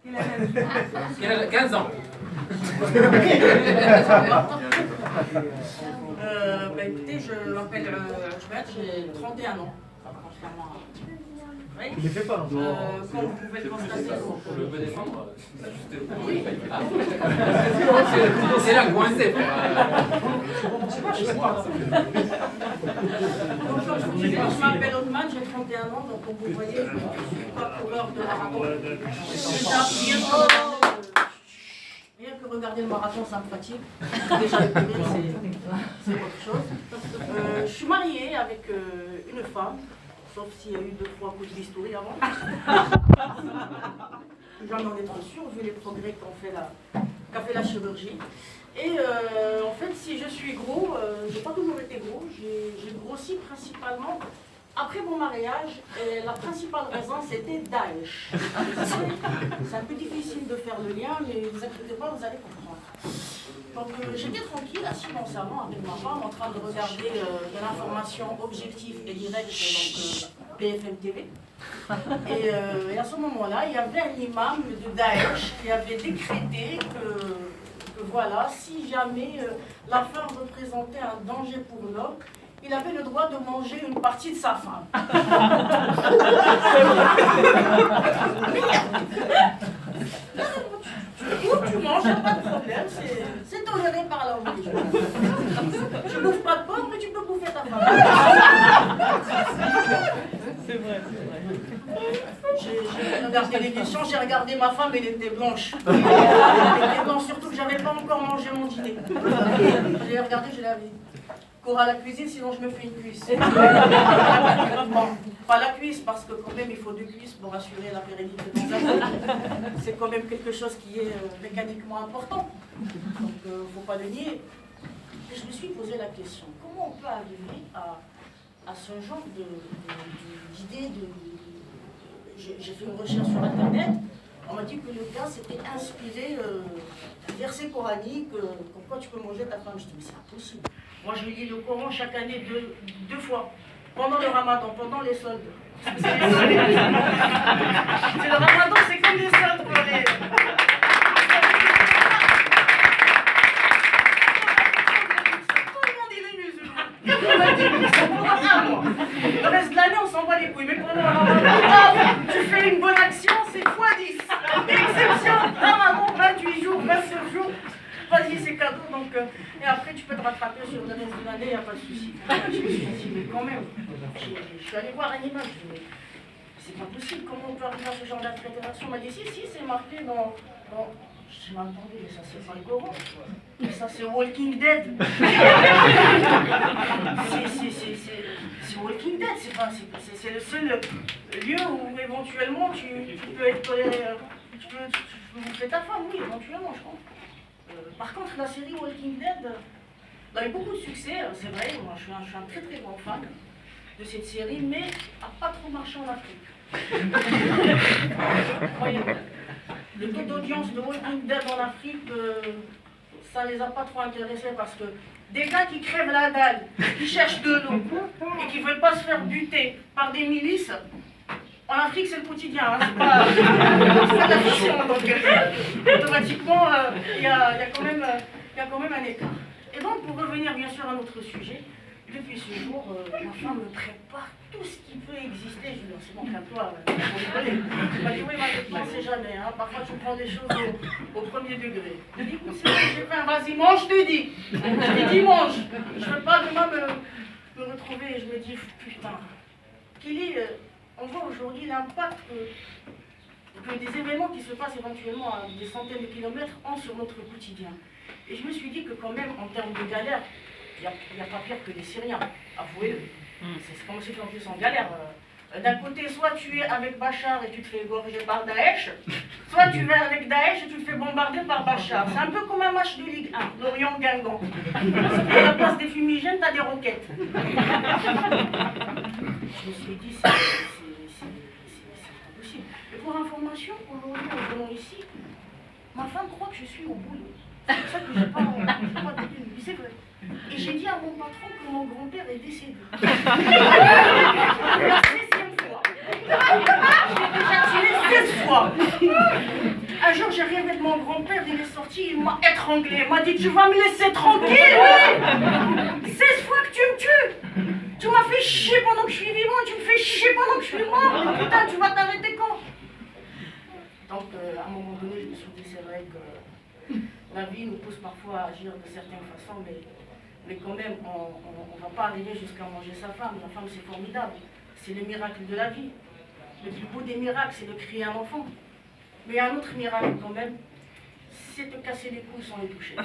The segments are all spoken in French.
15 ans. Écoutez, je m'appelle Joël, j'ai 31 ans. Contrairement à... Oui. Il ne les fait pas. Comme vous pouvez le constater. Je peux défendre. Oui. C'est là coincé. Je m'appelle Othman, j'ai 31 ans, donc comme vous voyez, je ne suis pas coureur de marathon. Rien que regarder le marathon, ça me fatigue. Déjà, le courir, c'est autre chose. Je suis mariée avec une femme, sauf s'il y a eu 2-3 coups de bistouri avant. J'en en être sûr, vu les progrès qu'a fait la chirurgie. Et en fait, si je suis gros, j'ai pas toujours été gros, j'ai grossi principalement après mon mariage, et la principale raison c'était Daesh. C'est un peu difficile de faire le lien, mais ne vous inquiétez pas, vous allez comprendre. Donc j'étais tranquille, assis dans le salon avec ma femme, en train de regarder de l'information objective et directe, donc BFM TV. Et à ce moment-là, il y avait un imam de Daesh qui avait décrété que voilà, si jamais la femme représentait un danger pour l'homme, il avait le droit de manger une partie de sa femme. Tu manges, pas de problème, c'est toléré par la religion. Tu ne bouffes pas de porc, mais tu peux bouffer ta femme. C'est vrai. J'ai regardé l'émission, j'ai regardé ma femme, elle était blanche. Elle était blanche, surtout que j'avais pas encore mangé mon dîner. J'ai regardé, je l'avais dit. Cours à la cuisine, sinon je me fais une cuisse. Bon, pas la cuisse, parce que quand même il faut 2 cuisses pour assurer la pérennité dans un couple. C'est quand même quelque chose qui est mécaniquement important. Donc il ne faut pas le nier. Et je me suis posé la question, comment on peut arriver à ce genre d'idée J'ai fait une recherche sur Internet. On m'a dit que le gars s'était inspiré du verset coranique, comme quoi tu peux manger ta femme. Je dis, mais c'est impossible. Moi, je lis le Coran chaque année deux fois, pendant le ramadan, pendant les soldes. C'est le ramadan, c'est comme des soldes pour les... Tout le monde, il est musulman. 90% pendant un mois. Le reste de l'année, on s'envoie les couilles. Mais pendant le ramadan, tu fais une bonne action, c'est x10. Exception, ramadan, 28 jours, 29 jours. Vas-y, c'est cadeau, donc... et après, tu peux te rattraper sur le reste de l'année, il n'y a pas de souci. Je me suis dit, mais quand même, je suis allée voir un image, je me suis dit, mais c'est pas possible, comment on peut arriver à ce genre d'interprétation? On m'a dit, si, c'est marqué dans... Je m'ai entendu, mais ça, c'est pas le Coran. Mais ça, c'est Walking Dead. C'est Walking Dead, c'est le seul lieu où, éventuellement, tu peux être toléré... Tu peux bouffer ta femme, oui, éventuellement, je crois. Par contre, la série Walking Dead a eu beaucoup de succès, c'est vrai, moi je suis un très très grand fan de cette série, mais n'a pas trop marché en Afrique. Le taux d'audience de Walking Dead en Afrique, ça les a pas trop intéressés parce que des gars qui crèvent la dalle, qui cherchent de l'eau et qui ne veulent pas se faire buter par des milices, en Afrique, c'est le quotidien, hein, c'est pas de la fiction, donc automatiquement, il y a quand même un écart. Et donc, pour revenir bien sûr à notre sujet, depuis ce jour, ma femme me prépare tout ce qui peut exister. Je lui dis, c'est bon, calme-toi, il faut rigoler. Elle m'a dit, oui, mais on ne sait jamais, hein, parfois tu prends des choses au premier degré. Je lui dis, écoute, c'est bon, j'ai faim, vas-y, mange, je te dis. Je lui dis, mange. Je ne veux pas demain me retrouver et je me dis, putain, on voit aujourd'hui l'impact que des événements qui se passent éventuellement à des centaines de kilomètres ont sur notre quotidien. Et je me suis dit que quand même, en termes de galère, il n'y a pas pire que les Syriens, avouez-le. C'est comme ceux qui sont plus en galère. D'un côté, soit tu es avec Bachar et tu te fais égorger par Daesh, soit tu vas avec Daesh et tu te fais bombarder par Bachar. C'est un peu comme un match de Ligue 1, Lorient-Guingamp. À la place des fumigènes, tu as des roquettes. Je me suis dit, c'est pas possible. Et pour information, aujourd'hui, en venant ici, ma femme croit que je suis au boulot. C'est pour ça que je n'ai pas de c'est vrai. Et j'ai dit à mon patron que mon grand-père est décédé. La 16e fois. J'ai déjà tiré 16 fois. Un jour, j'ai rêvé de mon grand-père, il est sorti, il m'a étranglé. Il m'a dit, tu vas me laisser tranquille, oui 16 fois que tu me tues. Tu m'as fait chier pendant que je suis vivant, tu me fais chier pendant que je suis mort. Mais putain, tu vas t'arrêter quand? Donc, à un moment donné, je me suis dit, c'est vrai que la vie nous pousse parfois à agir de certaines façons, mais quand même, on ne va pas arriver jusqu'à manger sa femme. La femme, c'est formidable. C'est le miracle de la vie. Le plus beau des miracles, c'est de créer un enfant. Mais il y a un autre miracle quand même, c'est de casser les couilles sans les toucher.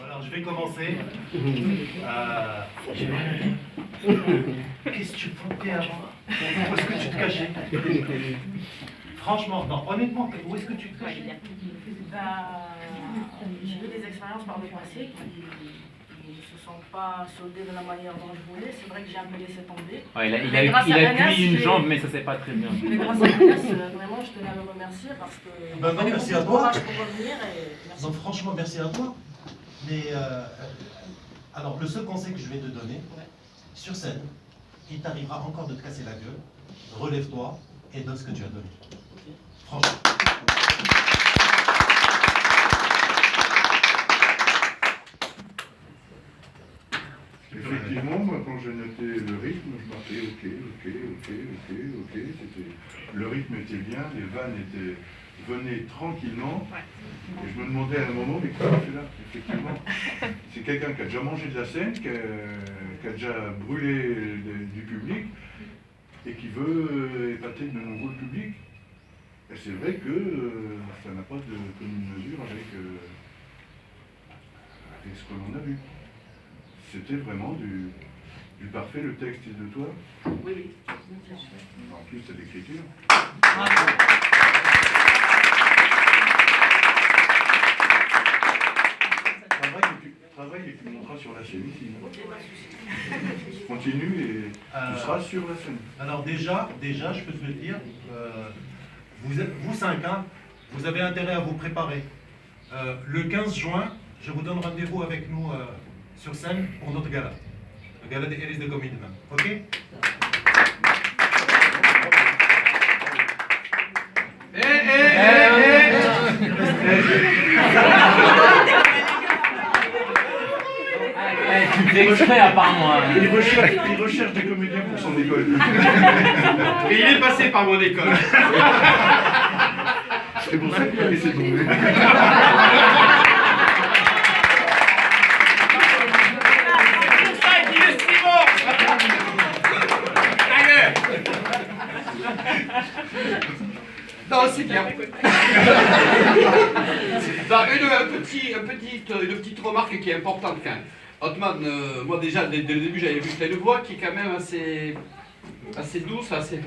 Alors je vais commencer. Qu'est-ce que tu foutais avant? Où est-ce que tu te cachais? Franchement, non, honnêtement, où est-ce que tu te cachais? J'ai eu des expériences par le passé qui ne se sont pas soldées de la manière dont je voulais. C'est vrai que j'ai un peu laissé tomber. Ouais, il Mais a cuit une jambe, mais ça c'est pas très bien. Mais grâce à Agnès, vraiment, je tenais à le remercier parce que Ben non, il merci beaucoup à de toi. courage pour revenir et merci. Non, franchement, merci à toi. Mais alors, le seul conseil que je vais te donner, sur scène, il t'arrivera encore de te casser la gueule, relève-toi et donne ce que tu as donné. Franchement. Effectivement, moi quand j'ai noté le rythme, je marquais ok, le rythme était bien, les vannes venaient tranquillement, et je me demandais à un moment, mais qu'est-ce que c'est là? Effectivement, c'est quelqu'un qui a déjà mangé de la scène, qui a déjà brûlé du public, et qui veut épater de nouveau le public. Et c'est vrai que ça n'a pas de commune mesure avec ce que l'on a vu. C'était vraiment du parfait, le texte est de toi. Oui. En plus, c'est l'écriture. Travaille et tu monteras sur la scène ici. Continue et tu seras sur la scène. Alors déjà, je peux te le dire, vous 5, hein, vous avez intérêt à vous préparer. Le 15 juin, je vous donne rendez-vous avec nous sur scène pour notre gala. Le gala des Hérisses de Commitment. Ok? Tu fais exprès apparemment. Il recherche des comédiens pour son école. Et il est passé par mon école. C'est pour ça qu'il a laissé tomber. Non, c'est bien. Une petite remarque qui est importante quand même. Othman, moi déjà, dès le début, j'avais vu que tu as une voix qui est quand même assez douce, assez...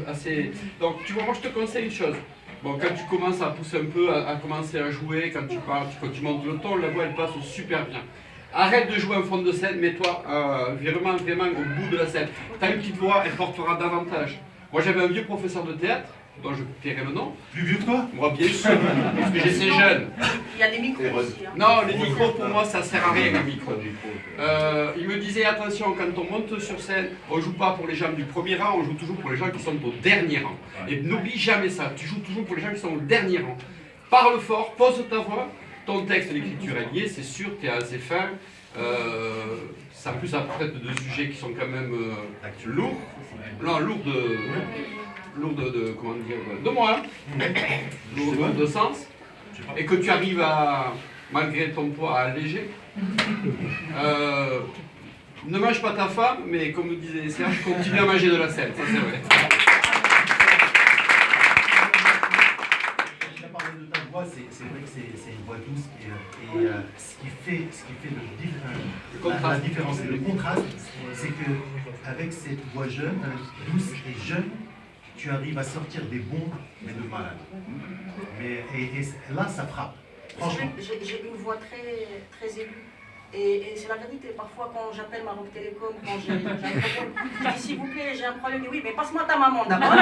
Donc, tu vois, moi, je te conseille une chose. Bon, quand tu commences à pousser un peu, à commencer à jouer, quand tu parles, quand tu montes le ton, la voix, elle passe super bien. Arrête de jouer en fond de scène, mets-toi vraiment au bout de la scène. Tu as une petite voix, elle portera davantage. Moi, j'avais un vieux professeur de théâtre, dont je tairai le nom. Plus vieux que toi? Moi, bien sûr, parce que j'étais jeune. Il y a des micros aussi. Hein. Non, les micros, pour moi, ça sert à rien, les micros. Il me disait, attention, quand on monte sur scène, on joue pas pour les gens du premier rang, on joue toujours pour les gens qui sont au dernier rang. Et n'oublie jamais ça, tu joues toujours pour les gens qui sont au dernier rang. Parle fort, pose ta voix, ton texte, l'écriture est liée, c'est sûr, tu es assez fin. Ça en plus, ça traite de sujets qui sont quand même lourds. Non, lourds de comment dire, de moi, lourds de sens. Et que tu arrives à, malgré ton poids, à alléger. Ne mange pas ta femme, mais comme nous disait Serge, continue à manger de la scène, ça c'est vrai. Tu as parlé de ta voix, c'est vrai que c'est une voix douce et ce qui fait la différence et le contraste, c'est que avec cette voix jeune, douce et jeune, tu arrives à sortir des bombes, mais de malade. Et là, ça frappe. Franchement. J'ai une voix très aiguë. Et c'est la vérité, parfois quand j'appelle Maroc Télécom, quand j'ai un problème, je dis s'il vous plaît, j'ai un problème, oui, mais passe-moi ta maman d'abord.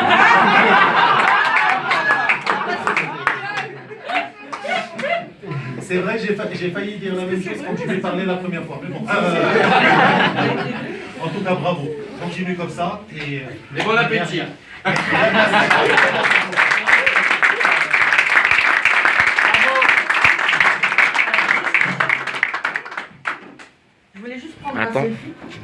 C'est vrai que j'ai failli dire la même chose quand tu m'es parlé la première fois. Mais bon. En tout cas, bravo. Continue comme ça. Et bon appétit. Je voulais juste prendre un selfie.